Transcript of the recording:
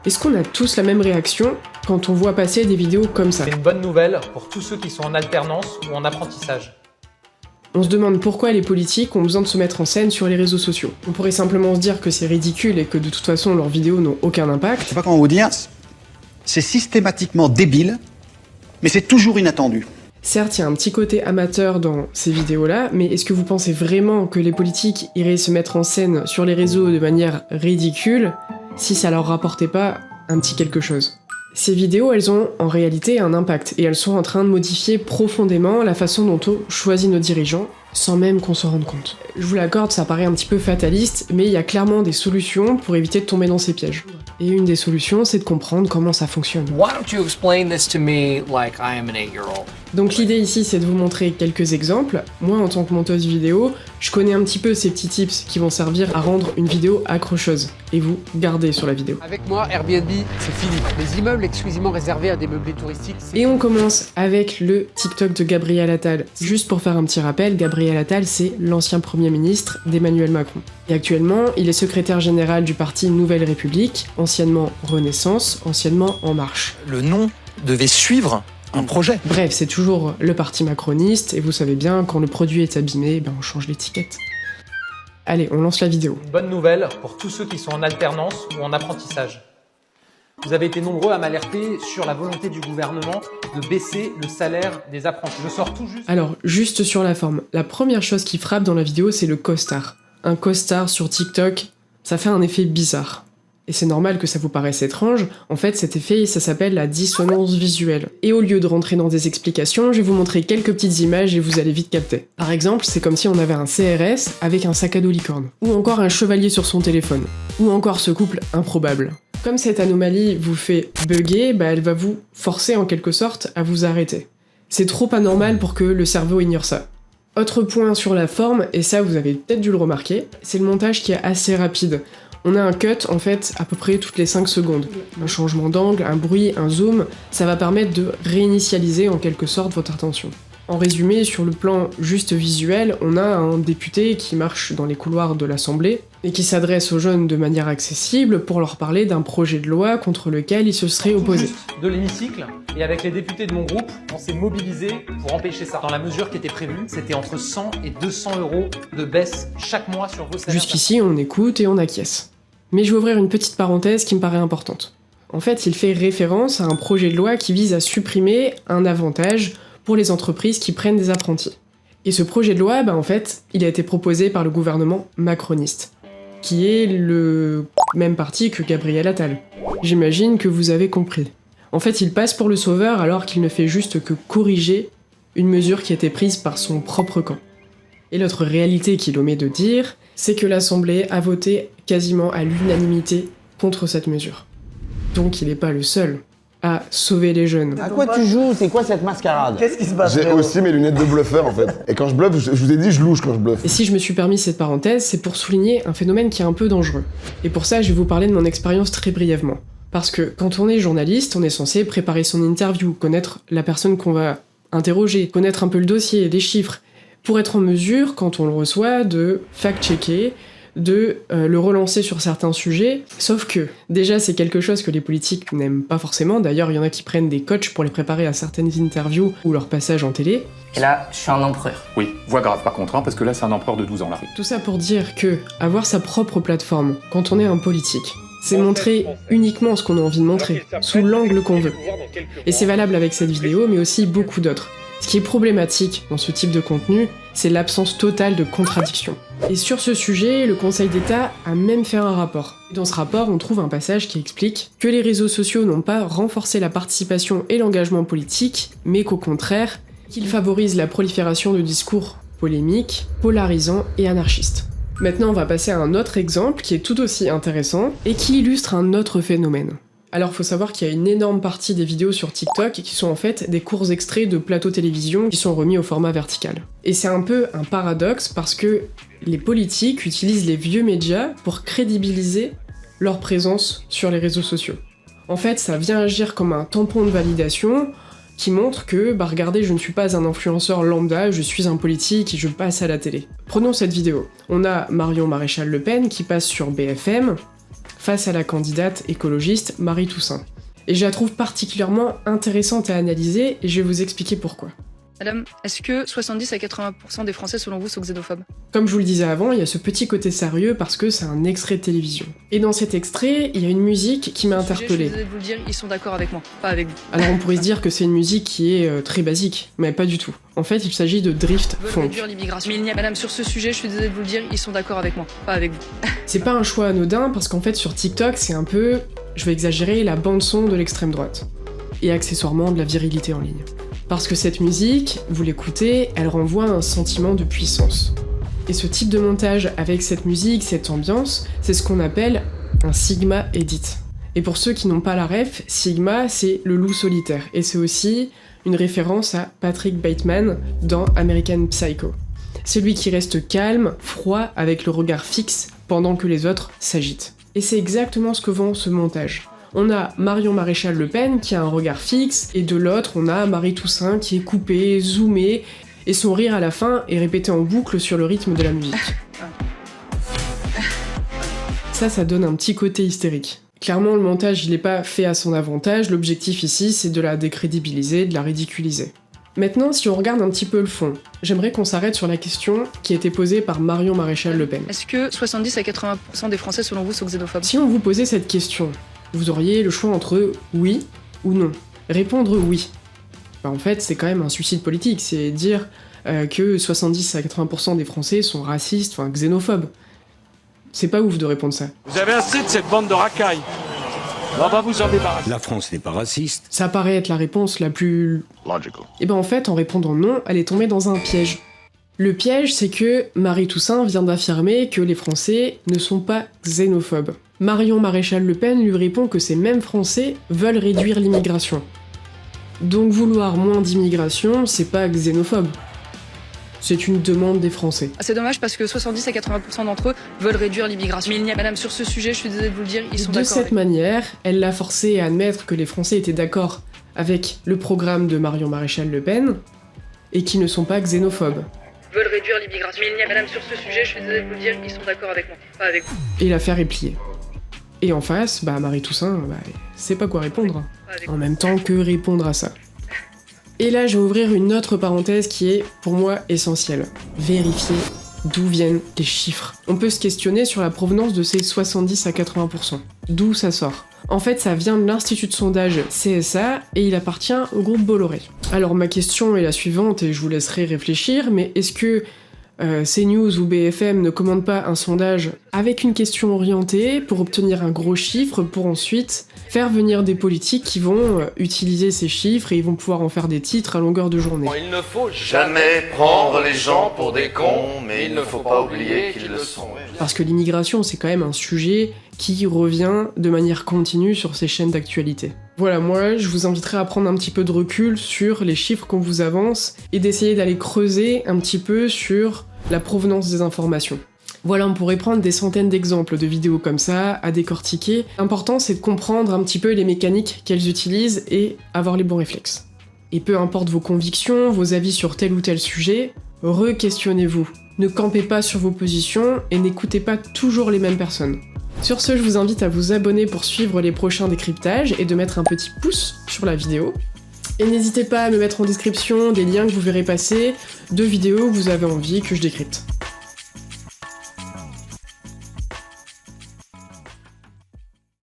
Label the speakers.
Speaker 1: Est-ce qu'on a tous la même réaction quand on voit passer des vidéos comme ça?
Speaker 2: C'est une bonne nouvelle pour tous ceux qui sont en alternance ou en apprentissage.
Speaker 1: On se demande pourquoi les politiques ont besoin de se mettre en scène sur les réseaux sociaux. On pourrait simplement se dire que c'est ridicule et que de toute façon leurs vidéos n'ont aucun impact.
Speaker 3: Je sais pas comment vous dire, c'est systématiquement débile, mais c'est toujours inattendu.
Speaker 1: Certes, il y a un petit côté amateur dans ces vidéos-là, mais est-ce que vous pensez vraiment que les politiques iraient se mettre en scène sur les réseaux de manière ridicule si ça leur rapportait pas un petit quelque chose? Ces vidéos, elles ont en réalité un impact, et elles sont en train de modifier profondément la façon dont on choisit nos dirigeants, sans même qu'on s'en rende compte. Je vous l'accorde, ça paraît un petit peu fataliste, mais il y a clairement des solutions pour éviter de tomber dans ces pièges. Et une des solutions, c'est de comprendre comment ça fonctionne.
Speaker 4: Why don't you explain this to me like I am an 8-year-old?
Speaker 1: Donc l'idée ici, c'est de vous montrer quelques exemples. Moi, en tant que monteuse vidéo, je connais un petit peu ces petits tips qui vont servir à rendre une vidéo accrocheuse, et vous gardez sur la vidéo.
Speaker 5: Avec moi, Airbnb, c'est fini. Les immeubles exclusivement réservés à des meublés touristiques, c'est...
Speaker 1: Et on commence avec le TikTok de Gabriel Attal. Juste pour faire un petit rappel, Gabriel Attal, c'est l'ancien Premier ministre d'Emmanuel Macron. Et actuellement, il est secrétaire général du parti Nouvelle République, anciennement Renaissance, anciennement En Marche.
Speaker 6: Le nom devait suivre un projet.
Speaker 1: Bref, c'est toujours le parti macroniste, et vous savez bien, quand le produit est abîmé, ben on change l'étiquette. Allez, on lance la vidéo.
Speaker 2: Une bonne nouvelle pour tous ceux qui sont en alternance ou en apprentissage. Vous avez été nombreux à m'alerter sur la volonté du gouvernement de baisser le salaire des apprentis. Je sors tout juste...
Speaker 1: Alors, juste sur la forme, la première chose qui frappe dans la vidéo, c'est le costard. Un costard sur TikTok, ça fait un effet bizarre. Et c'est normal que ça vous paraisse étrange, en fait cet effet ça s'appelle la dissonance visuelle. Et au lieu de rentrer dans des explications, je vais vous montrer quelques petites images et vous allez vite capter. Par exemple, c'est comme si on avait un CRS avec un sac à dos licorne. Ou encore un chevalier sur son téléphone. Ou encore ce couple improbable. Comme cette anomalie vous fait bugger, bah elle va vous forcer en quelque sorte à vous arrêter. C'est trop anormal pour que le cerveau ignore ça. Autre point sur la forme, et ça vous avez peut-être dû le remarquer, c'est le montage qui est assez rapide. On a un cut en fait à peu près toutes les 5 secondes. Un changement d'angle, un bruit, un zoom, ça va permettre de réinitialiser en quelque sorte votre attention. En résumé, sur le plan juste visuel, on a un député qui marche dans les couloirs de l'Assemblée et qui s'adresse aux jeunes de manière accessible pour leur parler d'un projet de loi contre lequel il se serait opposé.
Speaker 2: De l'hémicycle, et avec les députés de mon groupe, on s'est mobilisés pour empêcher ça. Dans la mesure qui était prévue, c'était entre 100 et 200 euros de baisse chaque mois sur vos salaires.
Speaker 1: Jusqu'ici, on écoute et on acquiesce. Mais je vais ouvrir une petite parenthèse qui me paraît importante. En fait, il fait référence à un projet de loi qui vise à supprimer un avantage pour les entreprises qui prennent des apprentis. Et ce projet de loi, en fait, il a été proposé par le gouvernement macroniste, qui est le même parti que Gabriel Attal. J'imagine que vous avez compris. En fait, il passe pour le sauveur alors qu'il ne fait juste que corriger une mesure qui a été prise par son propre camp. Et l'autre réalité qu'il omet de dire, c'est que l'Assemblée a voté quasiment à l'unanimité contre cette mesure. Donc il n'est pas le seul à sauver les jeunes.
Speaker 7: À quoi tu joues? C'est quoi cette mascarade?
Speaker 8: Qu'est-ce qui se passe?
Speaker 9: J'ai aussi mes lunettes de bluffeur en fait. Et quand je bluffe, je vous ai dit, je louche quand je bluffe.
Speaker 1: Et si je me suis permis cette parenthèse, c'est pour souligner un phénomène qui est un peu dangereux. Et pour ça, je vais vous parler de mon expérience très brièvement. Parce que quand on est journaliste, on est censé préparer son interview, connaître la personne qu'on va interroger, connaître un peu le dossier, les chiffres, pour être en mesure, quand on le reçoit, de fact-checker, de le relancer sur certains sujets, sauf que, déjà c'est quelque chose que les politiques n'aiment pas forcément, d'ailleurs il y en a qui prennent des coachs pour les préparer à certaines interviews ou leur passage en télé.
Speaker 10: Et là, je suis un empereur.
Speaker 11: Oui, voix grave par contre, parce que là c'est un empereur de 12 ans là.
Speaker 1: Tout ça pour dire que, avoir sa propre plateforme, quand on est un politique, c'est montrer uniquement ce qu'on a envie de montrer, sous l'angle qu'on veut. Et c'est valable avec cette vidéo, mais aussi beaucoup d'autres. Ce qui est problématique dans ce type de contenu, c'est l'absence totale de contradiction. Et sur ce sujet, le Conseil d'État a même fait un rapport. Dans ce rapport, on trouve un passage qui explique que les réseaux sociaux n'ont pas renforcé la participation et l'engagement politique, mais qu'au contraire, qu'ils favorisent la prolifération de discours polémiques, polarisants et anarchistes. Maintenant, on va passer à un autre exemple qui est tout aussi intéressant et qui illustre un autre phénomène. Alors faut savoir qu'il y a une énorme partie des vidéos sur TikTok qui sont en fait des courts extraits de plateaux télévision qui sont remis au format vertical. Et c'est un peu un paradoxe parce que les politiques utilisent les vieux médias pour crédibiliser leur présence sur les réseaux sociaux. En fait, ça vient agir comme un tampon de validation qui montre que, regardez, je ne suis pas un influenceur lambda, je suis un politique et je passe à la télé. Prenons cette vidéo. On a Marion Maréchal Le Pen qui passe sur BFM, face à la candidate écologiste Marie Toussaint. Et je la trouve particulièrement intéressante à analyser, et je vais vous expliquer pourquoi.
Speaker 8: Madame, est-ce que 70 à 80% des Français, selon vous, sont xénophobes?
Speaker 1: Comme je vous le disais avant, il y a ce petit côté sérieux parce que c'est un extrait de télévision. Et dans cet extrait, il y a une musique qui m'a interpellée.
Speaker 8: Je suis désolée de vous le dire, ils sont d'accord avec moi, pas avec vous.
Speaker 1: Alors on pourrait se dire que c'est une musique qui est très basique, mais pas du tout. En fait, il s'agit de drift funk.
Speaker 8: Mais il n'y a, madame, sur ce sujet, je suis désolée de vous le dire, ils sont d'accord avec moi, pas avec vous.
Speaker 1: C'est pas un choix anodin parce qu'en fait sur TikTok, c'est un peu, je vais exagérer, la bande-son de l'extrême droite. Et accessoirement de la virilité en ligne. Parce que cette musique, vous l'écoutez, elle renvoie à un sentiment de puissance. Et ce type de montage avec cette musique, cette ambiance, c'est ce qu'on appelle un Sigma Edit. Et pour ceux qui n'ont pas la ref, Sigma, c'est le loup solitaire. Et c'est aussi une référence à Patrick Bateman dans American Psycho. Celui qui reste calme, froid, avec le regard fixe, pendant que les autres s'agitent. Et c'est exactement ce que vend ce montage. On a Marion Maréchal Le Pen qui a un regard fixe, et de l'autre, on a Marie Toussaint qui est coupée, zoomée, et son rire à la fin est répété en boucle sur le rythme de la musique. Ça donne un petit côté hystérique. Clairement, le montage, il n'est pas fait à son avantage, l'objectif ici, c'est de la décrédibiliser, de la ridiculiser. Maintenant, si on regarde un petit peu le fond, j'aimerais qu'on s'arrête sur la question qui a été posée par Marion Maréchal Le Pen.
Speaker 8: Est-ce que 70 à 80% des Français, selon vous, sont xénophobes?
Speaker 1: Si on vous posait cette question, vous auriez le choix entre oui ou non. Répondre oui. En fait, c'est quand même un suicide politique, c'est dire que 70 à 80% des Français sont racistes, enfin xénophobes. C'est pas ouf de répondre ça.
Speaker 10: Vous avez assez de cette bande de racailles. On va vous en débarrasser.
Speaker 12: La France n'est pas raciste.
Speaker 1: Ça paraît être la réponse la plus...
Speaker 9: Logical.
Speaker 1: Et ben en fait, en répondant non, elle est tombée dans un piège. Le piège, c'est que Marie Toussaint vient d'affirmer que les Français ne sont pas xénophobes. Marion Maréchal Le Pen lui répond que ces mêmes Français veulent réduire l'immigration. Donc vouloir moins d'immigration, c'est pas xénophobe. C'est une demande des Français.
Speaker 8: C'est dommage parce que 70 à 80% d'entre eux veulent réduire l'immigration. Mais il n'y a, madame, sur ce sujet, je suis désolée de vous le dire, ils sont d'accord.
Speaker 1: De cette manière, elle l'a forcé à admettre que les Français étaient d'accord avec le programme de Marion Maréchal Le Pen et qu'ils ne sont pas xénophobes.
Speaker 8: Veulent réduire l'immigration. Mais il n'y a, madame, sur ce sujet, je suis désolée de vous le dire, ils sont d'accord avec moi, pas avec vous.
Speaker 1: Et l'affaire est pliée. Et en face, Marie Toussaint, sait pas quoi répondre. En même temps que répondre à ça. Et là, je vais ouvrir une autre parenthèse qui est, pour moi, essentielle. Vérifier d'où viennent les chiffres. On peut se questionner sur la provenance de ces 70 à 80%. D'où ça sort? En fait, ça vient de l'institut de sondage CSA et il appartient au groupe Bolloré. Alors ma question est la suivante et je vous laisserai réfléchir, mais est-ce que CNews ou BFM ne commandent pas un sondage avec une question orientée pour obtenir un gros chiffre pour ensuite faire venir des politiques qui vont utiliser ces chiffres et ils vont pouvoir en faire des titres à longueur de journée?
Speaker 13: Il ne faut jamais prendre les gens pour des cons, mais il ne faut pas oublier qu'ils le sont.
Speaker 1: Parce que l'immigration, c'est quand même un sujet qui revient de manière continue sur ces chaînes d'actualité. Voilà, moi, je vous inviterai à prendre un petit peu de recul sur les chiffres qu'on vous avance et d'essayer d'aller creuser un petit peu sur la provenance des informations. Voilà, on pourrait prendre des centaines d'exemples de vidéos comme ça, à décortiquer. L'important, c'est de comprendre un petit peu les mécaniques qu'elles utilisent et avoir les bons réflexes. Et peu importe vos convictions, vos avis sur tel ou tel sujet, re-questionnez-vous. Ne campez pas sur vos positions et n'écoutez pas toujours les mêmes personnes. Sur ce, je vous invite à vous abonner pour suivre les prochains décryptages et de mettre un petit pouce sur la vidéo. Et n'hésitez pas à me mettre en description des liens que vous verrez passer de vidéos que vous avez envie que je décrypte.